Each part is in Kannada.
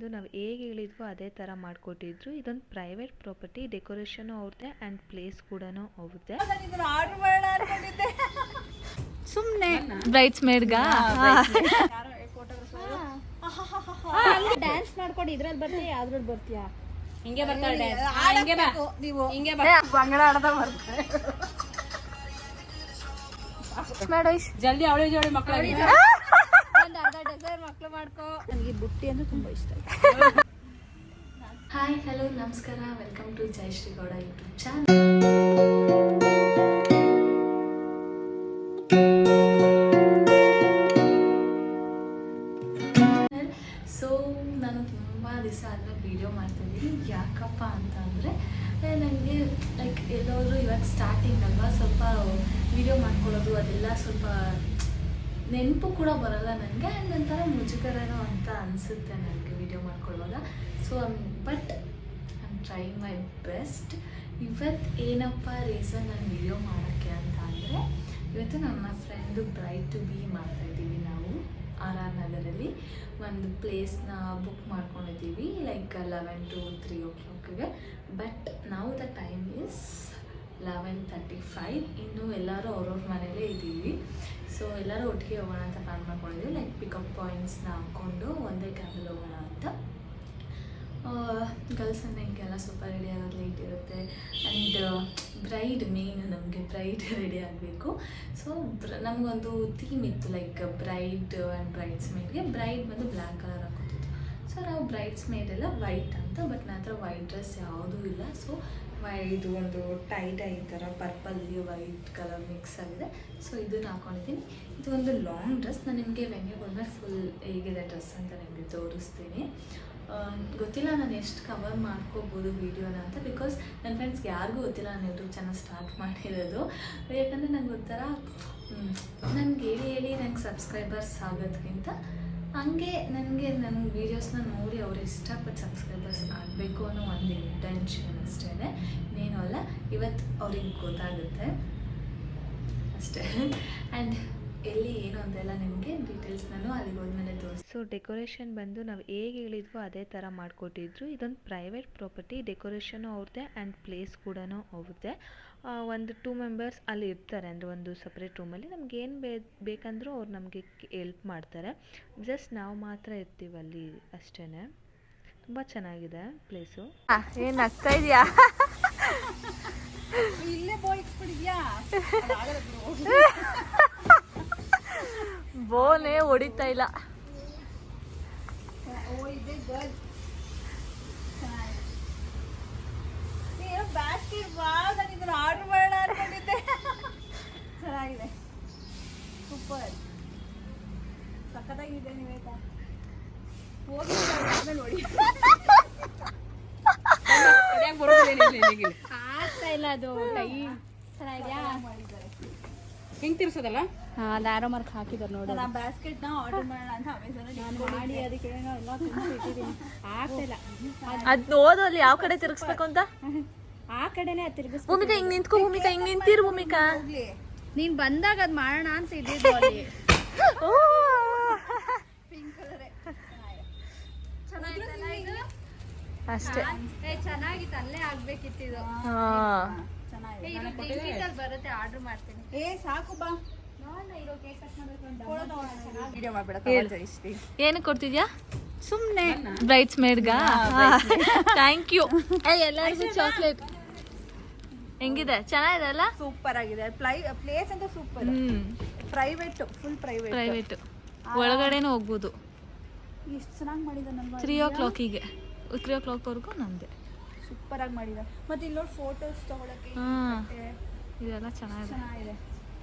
ಬಂದು ನಾವು ಹೇಗೆ ಹೇಳಿದ್ವೋ ಅದೇ ಥರ ಮಾಡಿಕೊಟ್ಟಿದ್ರು. ಇದೊಂದು ಪ್ರೈವೇಟ್ ಪ್ರಾಪರ್ಟಿ, ಡೆಕೋರೇಷನು ಅವ್ರದ್ದೇ ಆ್ಯಂಡ್ ಪ್ಲೇಸ್ ಕೂಡ ಅವ್ರದ್ದೇ. ಸುಮ್ಮನೆ ಬ್ರೈಡ್ಸ್ ಮೇಡ್ಗ ಡ್ಯಾನ್ಸ್ ಮಾಡ್ಕೊಂಡು ಇದ್ರಲ್ಲಿ ಬರ್ತೀಯ ಯಾವ್ದ್ರಲ್ಲಿ ಬರ್ತೀಯಾ? ಹಿಂಗೆ ಬರ್ತಾಳೆ ಹಿಂಗೆ ಬಾ ನೀವು ಹಿಂಗೆ ಬಾ ಬಂಗಡ ಆಡದ ಬರ್ತಾರೆ. ಜಲ್ದಿ ಅವಳಿ ಜೋಡಿ ಮಕ್ಕಳು ಒಂದು ಅರ್ಧ ಡಜನ್ ಮಕ್ಳು ಮಾಡ್ಕೋ. ನನಗೆ ಬುಟ್ಟಿ ಅಂದ್ರೆ ತುಂಬಾ ಇಷ್ಟ. ಹಾಯ್ ಹಲೋ ನಮಸ್ಕಾರ, welcome to Jayashree Gowda YouTube channel. So ನಾನು ತುಂಬ ದಿವಸ ಆದಮೇಲೆ ವೀಡಿಯೋ ಮಾಡ್ತಿದ್ದೀನಿ. ಯಾಕಪ್ಪ ಅಂತ ಅಂದರೆ ನನಗೆ ಲೈಕ್ ಎಲ್ಲೋದ್ರು ಇವಾಗ ಸ್ಟಾರ್ಟಿಂಗ್ ಅಲ್ವಾ, ಸ್ವಲ್ಪ ವೀಡಿಯೋ ಮಾಡ್ಕೊಳ್ಳೋದು ಅದೆಲ್ಲ ಸ್ವಲ್ಪ ನೆನಪು ಕೂಡ ಬರೋಲ್ಲ ನನಗೆ. ಆ್ಯಂಡ್ ಒಂಥರ ಮುಜುಗರನೋ ಅಂತ ಅನಿಸುತ್ತೆ ನನಗೆ ವೀಡಿಯೋ ಮಾಡ್ಕೊಳ್ಳುವಾಗ. So but I am trying my best. ಇವತ್ತು ಏನಪ್ಪ ರೀಸನ್ ನಾನು ವೀಡಿಯೋ ಮಾಡೋಕ್ಕೆ ಅಂತ ಅಂದರೆ, ಇವತ್ತು ನನ್ನ ಫ್ರೆಂಡು ಬ್ರೈಡ್ ಟು ಬಿ ಮಾಡ್ತಾಯಿದ್ದೀವಿ. ನಾವು ಆರ್ ಆರ್ ನಗರಲ್ಲಿ ಒಂದು ಪ್ಲೇಸ್ನ ಬುಕ್ ಮಾಡ್ಕೊಂಡಿದ್ದೀವಿ, ಲೈಕ್ 11 to 3 o'clock. ಬಟ್ ನಾವು ದ ಟೈಮ್ ಈಸ್ 11:35. ಇನ್ನು ಎಲ್ಲರೂ ಅವ್ರವ್ರ ಮನೇಲೇ ಇದ್ದೀವಿ. ಸೊ ಎಲ್ಲರೂ ಒಟ್ಟಿಗೆ ಹೋಗೋಣ ಅಂತ ಪ್ಲ್ಯಾನ್ ಮಾಡ್ಕೊಂಡಿದ್ದೀವಿ. ಲೈಕ್ ಪಿಕಪ್ ಪಾಯಿಂಟ್ಸ್ನ ಹಾಕ್ಕೊಂಡು ಒಂದೇ ಕ್ಯಾಬಲ್ಲಿ ಹೋಗೋಣ ಅಂತ. ಗರ್ಲ್ಸನ್ನು ಹಿಂಗೆಲ್ಲ ಸ್ವಲ್ಪ ರೆಡಿ ಆಗೋದು ಲೇಟ್ ಇರುತ್ತೆ. ಆ್ಯಂಡ್ ಬ್ರೈಡ್ ಮೇನ್, ನಮಗೆ ಬ್ರೈಡ್ ರೆಡಿ ಆಗಬೇಕು. ಸೊ ನಮಗೊಂದು ಥೀಮ್ ಇತ್ತು, ಲೈಕ್ ಬ್ರೈಡ್ ಆ್ಯಂಡ್ ಬ್ರೈಡ್ಸ್ ಮೇಡ್ಗೆ. ಬ್ರೈಡ್ ಬಂದು ಬ್ಲ್ಯಾಕ್ ಕಲರ್ ಹಾಕೋತಿತ್ತು. ಸೊ ನಾವು ಬ್ರೈಡ್ಸ್ ಮೇಡೆಲ್ಲ ವೈಟ್ ಅಂತ, ಬಟ್ ನನ್ನ ಹತ್ರ ವೈಟ್ ಡ್ರೆಸ್ ಯಾವುದೂ ಇಲ್ಲ. ಸೊ ಇದು ಒಂದು ಟೈಟ್ ಈ ಥರ ಪರ್ಪಲ್ಗೆ ವೈಟ್ ಕಲರ್ ಮಿಕ್ಸ್ ಆಗಿದೆ. ಸೊ ಇದನ್ನು ಹಾಕ್ಕೊಂಡಿದ್ದೀನಿ. ಇದು ಒಂದು ಲಾಂಗ್ ಡ್ರೆಸ್. ನಾನು ನಿಮಗೆ ವೆನ್ಯೂ ಬಂದರೆ ಫುಲ್ ಹೇಗಿದೆ ಡ್ರೆಸ್ ಅಂತ ನಿಮಗೆ ತೋರಿಸ್ತೀನಿ. ಗೊತ್ತಿಲ್ಲ ನಾನು ಎಷ್ಟು ಕವರ್ ಮಾಡ್ಕೋಬೋದು ವೀಡಿಯೋನ ಅಂತ, ಬಿಕಾಸ್ ನನ್ನ ಫ್ರೆಂಡ್ಸ್ಗೆ ಯಾರಿಗೂ ಗೊತ್ತಿಲ್ಲ ನಾನು ಯೂಟ್ಯೂಬ್ ಚಾನಲ್ ಸ್ಟಾರ್ಟ್ ಮಾಡಿರೋದು. ಯಾಕಂದರೆ ನಂಗೆ ಒಂಥರ ನನಗೆ ಹೇಳಿ ನಂಗೆ ಸಬ್ಸ್ಕ್ರೈಬರ್ಸ್ ಆಗೋದಕ್ಕಿಂತ ಹಂಗೆ ನನಗೆ ನನ್ನ ವೀಡಿಯೋಸ್ನ ನೋಡಿ ಅವ್ರು ಇಷ್ಟಪಟ್ಟು ಸಬ್ಸ್ಕ್ರೈಬರ್ಸ್ ಆಗಬೇಕು ಅನ್ನೋ ಒಂದು ಇಂಟೆನ್ಷನ್ ಅಷ್ಟೇ, ಇನ್ನೇನು ಅಲ್ಲ. ಇವತ್ತು ಅವ್ರಿಗೆ ಗೊತ್ತಾಗುತ್ತೆ ಅಷ್ಟೇ. ಆ್ಯಂಡ್ ಎಲ್ಲಿ ಏನು ಅಂತೆಲ್ಲ ನಿಮಗೆ ಡೀಟೇಲ್ಸ್ ನಾನು ಅಲ್ಲಿಗೆ ಹೋದ್ಮೇಲೆ ತೋರಿಸ್ತೀನಿ. ಸೊ ಡೆಕೋರೇಷನ್ ಬಂದು ನಾವು ಹೇಗೆ ಹೇಳಿದ್ವೋ ಅದೇ ಥರ ಮಾಡಿಕೊಟ್ಟಿದ್ರು. ಇದೊಂದು ಪ್ರೈವೇಟ್ ಪ್ರಾಪರ್ಟಿ, ಡೆಕೋರೇಷನು ಅವ್ರದ್ದೇ ಆ್ಯಂಡ್ ಪ್ಲೇಸ್ ಕೂಡ ಅವ್ರದ್ದೇ. ಒಂದು 2 ಮೆಂಬರ್ಸ್ ಅಲ್ಲಿ ಇರ್ತಾರೆ, ಅಂದರೆ ಒಂದು ಸಪ್ರೇಟ್ ರೂಮಲ್ಲಿ. ನಮ್ಗೆ ಏನು ಬೇಕಂದ್ರೂ ಅವ್ರು ನಮಗೆ ಹೆಲ್ಪ್ ಮಾಡ್ತಾರೆ. ಜಸ್ಟ್ ನಾವು ಮಾತ್ರ ಇರ್ತೀವಿ ಅಲ್ಲಿ ಅಷ್ಟೇ. ತುಂಬ ಚೆನ್ನಾಗಿದೆ ಪ್ಲೇಸು. ಏನು ಆಗ್ತಾ ಇದೆಯಾ? ಇಲ್ಲೇ ಬೋಯಿಸ್ಬಿಡಿದ್ಯಾ? ಬೋನೇ ಹೊಡಿತಾ ಇಲ್ಲ. ಆರ್ಡರ್ ಮಾಡೋಣ ಅನ್ಕೊಂಡಿದ್ದೆ. ಚೆನ್ನಾಗಿದೆ, ಸೂಪರ್, ಸಖತ್ತಾಗಿದೆ. ನೀವಾಯ್ತಾ ಹೋಗಿ ನೋಡಿ. ಆಗ್ತಾ ಇಲ್ಲ ಅದು ಟೈಮ್. ಚೆನ್ನಾಗಿದ್ಯಾ? ಹಿಂಗೆ ತಿರ್ಸೋದಲ್ಲ, ಅದು ಆರೋ ಮಾರ್ಕ್ ಹಾಕಿದಾರೆ ನೋಡಿ. ನಾನು ಬ್ಯಾಸ್ಕೆಟ್ನ ಆರ್ಡರ್ ಮಾಡೋಣ ಅಂತ ಅಮೆಝಾನಲ್ಲಿ ನಾನು ಮಾಡಿ ಅದಕ್ಕೆ ಎಲ್ಲ ತುಂಬಿಟ್ಟಿದ್ದೀನಿ. ಆಗ್ತಾ ಇಲ್ಲ. ಅದು ಓದೋ ಅಲ್ಲಿ ಯಾವ ಕಡೆ ತಿರುಗಿಸ್ಬೇಕು ಅಂತ. ಆ ಕಡೆನೇ ತಿರುಗಿಸ್. ಭೂಮಿಕಾ ಹಿಂಗೆ ನಿಂತ್ಕೋ, ಭೂಮಿಕಾ ಹಿಂಗೆ ನಿಂತಿರು. ಭೂಮಿಕಾ ನೀನ್ ಬಂದಾಗ ಅದ್ ಮಾಡೋಣ ಅಂತ ಇದ್ದಿದ್ದು ಅಲ್ಲಿ. ಪಿಂಕ್ ಕಲರ್ ಅಷ್ಟೇ. ಚೆನ್ನಾಗಿತ್ತು, ಅಲ್ಲೇ ಆಗ್ಬೇಕಿತ್ತು ಇದು. ಬರುತ್ತೆ, ಆರ್ಡರ್ ಮಾಡ್ತೀನಿ. ಸಾಕು ಬಾ. ಏನು ಕೊಡ್ತಿದ್ಯಾ? ಸುಮ್ನೆ ಬ್ರೈಡ್ಸ್ ಮೇಡ್ಗ. Thank you. ಎಲ್ಲರಿಗೂ ಚಾಕ್ಲೇಟ್. ಹೆಂಗಿದೆ? ಚೆನ್ನಾಗಿದೆ ಅಲ್ಲ? ಸೂಪರ್ ಆಗಿದೆ. ಪ್ಲೇಸ್ ಅಂತ ಸೂಪರ್. Private, full private. ಒಳಗಡೆನೂ ಹೋಗ್ಬೋದು. ಎಷ್ಟು ಚೆನ್ನಾಗಿ ಮಾಡಿದಾನಲ್ವಾ? 3 o'clockಗೆ 3 o'clockವರೆಗೂ ನಮ್ದೆ. ಸೂಪರ್ ಆಗಿ ಮಾಡಿದ. ಮತ್ತೆ ಇಲ್ಲಿ ನೋಡಿ ಫೋಟೋಸ್ ತಗೊಳಕ್ಕೆ ಇದೆಲ್ಲ ಚೆನ್ನಾಗಿದೆ,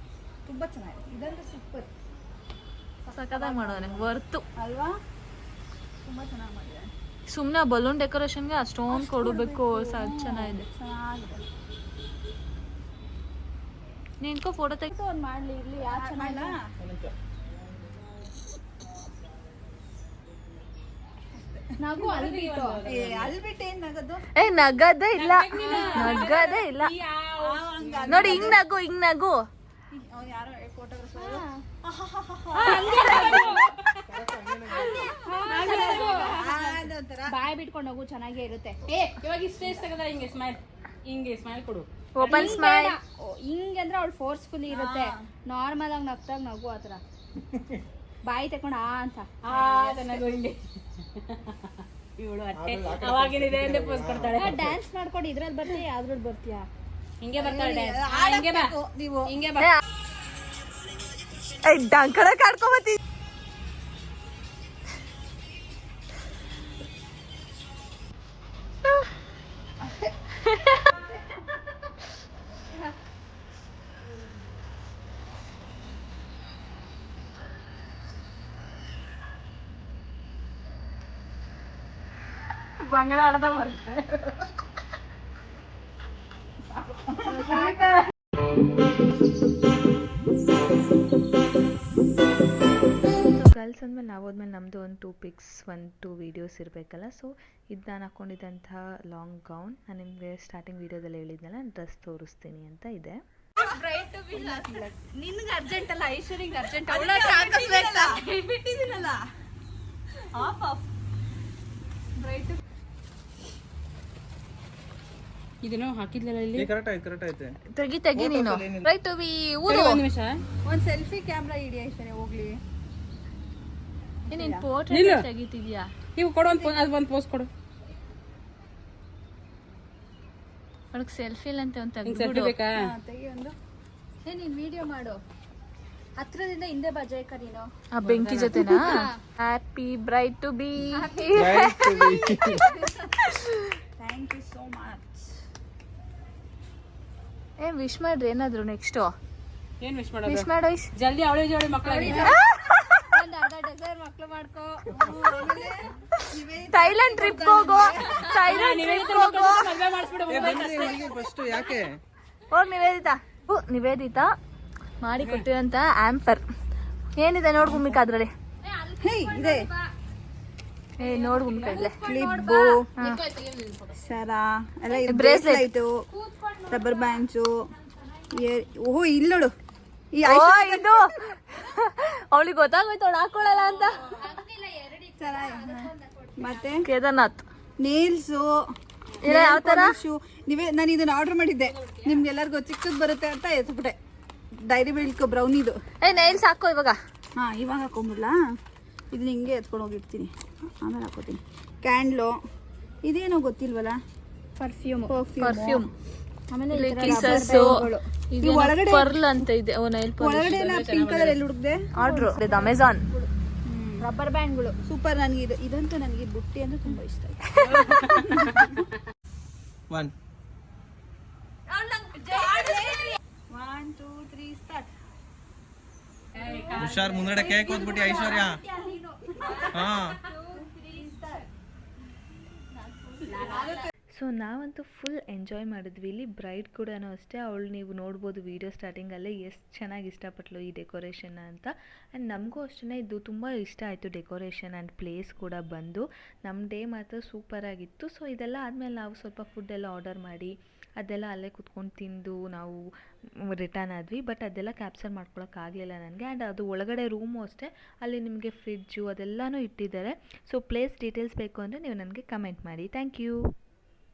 ತುಂಬಾ ಚೆನ್ನಾಗಿದೆ. ಇದಂದ್ರೆ ಸೂಪರ್, ಸಖತ್ತಾಗಿ ಮಾಡೋನೆ, ವರ್ತು ಅಲ್ವಾ? ತುಂಬಾ ಚೆನ್ನಾಗಿ ಮಾಡಿದೆ. ಸುಮ್ಮನೆ ಬಲೂನ್ ಡೆಕೋರೇಷನ್ಗೆ ಅಷ್ಟೊಂದು ಕೊಡಬೇಕು. ಚೆನ್ನಾಗಿದೆ. ನಿನ್ಕೋ ಫೋಟೋ ತೆಗೆದು ಒಂದು ಮಾಡಲಿ. ಇಲ್ಲಿ ಯಾರು ಚೆನ್ನಾಗಿಲ್ಲ ನಗು ಅಲ್ಬಿಟ್ಟು. ಅಲ್ಬಿಟ್ಟು ಏನ್ ನಗದು? ನಗದೇ ಇಲ್ಲ, ನಗದೇ ಇಲ್ಲ. ನೋಡಿ ಹಿಂಗ್ ನಗು, ಹಿಂಗ್ ನಗು. ಯಾರೋ ಫೋಟೋಗ್ರಾಫರ್ ಒಂಥರ ಇಟ್ಕೊಂಡು ಹೋಗು, ಚೆನ್ನಾಗೇ ಇರುತ್ತೆ. ಇವಾಗ ಇಷ್ಟೇ ತೆಗೆದ ಹಿಂಗೆ ಸ್ಮೈಲ್ ಕೊಡು. Open smile. ಹಿಂಗೆ ಅಂದ್ರೆ ಅವಳು ಫೋರ್ಸ್ಫುಲಿ ಇರುತ್ತೆ. ನಾರ್ಮಲ್ ಆಗಿ ನಗ್ತಾಗ ನಗು ಆ ಥರ ಬಾಯಿ ತಕೊಂಡು ಅಂತ ನಗು ಹಿಂಗೆ. ಇವಳು ಅಟ್ಟೆ ಅವಾಗಿನಿದೆ ಅಂದ್ರೆ ಪೋಸ್ ಕೊಡ್ತಾಳೆ. ಡ್ಯಾನ್ಸ್ ಮಾಡ್ಕೊಂಡು ಇದ್ರಲ್ಲಿ ಬರ್ತೀಯ ಯಾವ್ದ್ರಲ್ಲಿ ಬರ್ತೀಯಾ? ಹಿಂಗೆ ಬರ್ತಾಳೆ ಡ್ಯಾನ್ಸ್. ಹಿಂಗೆ ಬಾ ನೀವು ಹಿಂಗೆ ಬಾ. ಡಂಕಳ ಕಾಡ್ಕೊಂಬತ್ತಿ. ಬಂಗಾಳ ಆಡದ ಬರುತ್ತೆ. ಗರ್ಲ್ಸ್ ಅಂದಮೇಲೆ ನಾವು ಹೋದ್ಮೇಲೆ ನಮ್ಮದು ಒಂದು 2 pics 1-2 ವೀಡಿಯೋಸ್ ಇರಬೇಕಲ್ಲ. ಸೊ ಇದು ನಾನು ಹಾಕ್ಕೊಂಡಿದ್ದಂತಹ ಲಾಂಗ್ ಗೌನ್, ನಾನು ನಿಮಗೆ ಸ್ಟಾರ್ಟಿಂಗ್ ವೀಡಿಯೋದಲ್ಲಿ ಹೇಳಿದ್ನಲ್ಲ ಡ್ರೆಸ್ ತೋರಿಸ್ತೀನಿ ಅಂತ ಇದೆ. ನಿನ್ಗೆ ಅರ್ಜೆಂಟ್ ಅಲ್ಲ, ಐಶ್ವರ್ಯಂಗೆ ಅರ್ಜೆಂಟ್. ಬಿಟ್ಟಿದ್ದೀನಲ್ಲ ಆಫ್ ಬ್ರೈಟ್. ಇದನ್ನು ಹಾಕಿದ್ಲಲ್ಲ ಇಲ್ಲಿ. ಕರೆಕ್ಟ್ ಐತೆ. ತೆಗಿ ನೀನು. ರೈಟ್ ಟು ಬಿ ಊರು. ಒಂದು ನಿಮಿಷ. ಒಂದು ಸೆಲ್ಫಿ ಕ್ಯಾಮ್ರಾ ಇಡಿ ಐಶ್ವರ್ಯ, ಹೋಗ್ಲಿ. ನೀನು ಪೋರ್ಟ್ರೇಟ್ ತೆಗಿತಿದ್ಯಾ? ನೀವು ಕೊಡು ಒಂದು ಪೋಸ್ ಕೊಡು. ಅವಳಿಗೆ ಸೆಲ್ಫಿ ಇಲ್ಲ ಅಂತ ಒಂದು ಸೆಲ್ಫಿ ತೆಗ್ದು ಬೇಕಾ? ತೆಗಿ ಒಂದು. ನೀನು ವಿಡಿಯೋ ಮಾಡು, ಹತ್ರದಿಂದ ಹಿಂದೆ ಬಜಾಯ್ಕ ನೀನು. ಆ ಬೆಂಕಿ ಜೊತೆನಾ? Happy bride to be. Thank you so much. Wish ಮಾಡ್ರಿ ಏನಾದ್ರು ನೆಕ್ಸ್ಟ್. ಏನ್ ವಿಶ್ ಮಾಡೋದು? ವಿಶ್ ಮಾಡೋ ಜಲ್ದಿ ಅವಳಿ ಜೋಡಿ ಮಕ್ಕಳಿಗೆ ಒಂದು ಅರ್ಧ ಡಜನ್ ಮಕ್ಳು ಮಾಡ್ಕೋ. ಥೈಲ್ಯಾಂಡ್ ಟ್ರಿಪ್ ಹೋಗೋ. ಮದುವೆ ಮಾಡಿಸ್ಬಿಡು. ಫಸ್ಟ್ ಯಾಕೆ ಹೋಗ್ ನಿವೇದಿತಾ ಮಾಡಿ ಕೊಟ್ಟಿರೋಂತ ಆಂಪರ್ ಏನಿದೆ ನೋಡ್ ಭೂಮಿಕಾ ಅದ್ರಲ್ಲಿ. ಇದೆ ನೋಡ್ ಭೂಮಿಕಾ ಇಲ್ಲೇ ಕ್ಲಿಪ್ಪು, ಸರ ಎಲ್ಲ ಇದೆ, ಬ್ರೇಸ್ಲೆಟ್, ರಬ್ಬರ್ ಬ್ಯಾಂಡ್ಸು. ಓಹೋ ಇಲ್ಲಿ ನೋಡು, ಈ ಇದು ಅವಳಿಗೆ ಗೊತ್ತಾಗೋಯ್ತು ಅವಳು ಹಾಕೊಳ್ಳಲ್ಲ ಅಂತ. ಸರ ಮತ್ತೆ ಕೇದಾರ್ನಾಥ್ ನೇಲ್ಸು ಯಾವ ತರ ಶೂ. ನಾನು ಇದನ್ನ ಆರ್ಡರ್ ಮಾಡಿದ್ದೆ, ನಿಮ್ಗೆಲ್ಲರಿಗೂ ಚಿಕ್ಕದ್ ಬರುತ್ತೆ ಅಂತ ಎತ್ಬಿಟ್ಟೆ. ಡೈರಿ ಮಿಲ್ಕ್ ಬ್ರೌನಿದು. ನೈಲ್ಸ್ ಹಾಕೋ ಇವಾಗ. ಹಾ ಇವಾಗ ಹಾಕೊಂಬಿಡ್ಲಾ? ಇದನ್ನ ಹಿಂಗೆ ಎತ್ಕೊಂಡು ಹೋಗಿರ್ತೀನಿ, ಆಮೇಲೆ ಹಾಕೋತೀನಿ. ಕ್ಯಾಂಡ್ಲು, ಇದೇನೋ ಗೊತ್ತಿಲ್ವಲ್ಲ, ಪರ್ಫ್ಯೂಮ್. ಆಮೇಲೆ ಒಳಗಡೆ ಪರ್ಲ್ ಅಂತ ಇದೆ. ಒಳಗಡೆ ಪಿಂಕ್ ಕಲರ್ ಎಲ್ಲಿ ಹುಡುಕ್ದೆ? Order Amazon. ರಬ್ಬರ್ ಬ್ಯಾಂಡ್ಗಳು ಸೂಪರ್. ನನಗೆ ಇದಂತೂ ನನಗೆ ಬುಟ್ಟಿ ಅಂದ್ರೆ ತುಂಬಾ ಇಷ್ಟ ಆಯ್ತು. 1 1 2 3 ಸ್ಟಾರ್ಟ್. ಹುಷಾರ್, ಮುಂದಡೆ ಕೇಕ್ ಓದ್ಬಿಟ್ಟು ಐಶ್ವರ್ಯ. ಹಾ ಸೊ ನಾವಂತೂ ಫುಲ್ ಎಂಜಾಯ್ ಮಾಡಿದ್ವಿ. ಇಲ್ಲಿ ಬ್ರೈಡ್ ಕೂಡ ಅಷ್ಟೇ, ಅವಳು ನೀವು ನೋಡ್ಬೋದು ವಿಡಿಯೋ ಸ್ಟಾರ್ಟಿಂಗಲ್ಲೇ ಎಷ್ಟು ಚೆನ್ನಾಗಿ ಇಷ್ಟಪಟ್ಲು ಈ ಡೆಕೋರೇಷನ್ನ ಅಂತ. ಆ್ಯಂಡ್ ನಮಗೂ ಅಷ್ಟೇ ಇದು ತುಂಬ ಇಷ್ಟ ಆಯಿತು ಡೆಕೋರೇಷನ್ ಆ್ಯಂಡ್ ಪ್ಲೇಸ್ ಕೂಡ ಬಂದು. ನಮ್ಮ ಡೇ ಮಾತ್ರ ಸೂಪರಾಗಿತ್ತು. ಸೊ ಇದೆಲ್ಲ ಆದಮೇಲೆ ನಾವು ಸ್ವಲ್ಪ ಫುಡ್ಡೆಲ್ಲ ಆರ್ಡರ್ ಮಾಡಿ ಅದೆಲ್ಲ ಅಲ್ಲೇ ಕುತ್ಕೊಂಡು ತಿಂದು ನಾವು ರಿಟರ್ನ್ ಆದ್ವಿ. ಬಟ್ ಅದೆಲ್ಲ ಕ್ಯಾಪ್ಚರ್ ಮಾಡ್ಕೊಳಕ್ಕಾಗಲಿಲ್ಲ ನನಗೆ. ಆ್ಯಂಡ್ ಅದು ಒಳಗಡೆ ರೂಮು ಅಷ್ಟೇ, ಅಲ್ಲಿ ನಿಮಗೆ ಫ್ರಿಡ್ಜು ಅದೆಲ್ಲನೂ ಇಟ್ಟಿದ್ದಾರೆ. ಸೊ ಪ್ಲೇಸ್ ಡೀಟೇಲ್ಸ್ ಬೇಕು ಅಂದರೆ ನೀವು ನನಗೆ ಕಮೆಂಟ್ ಮಾಡಿ. Thank you.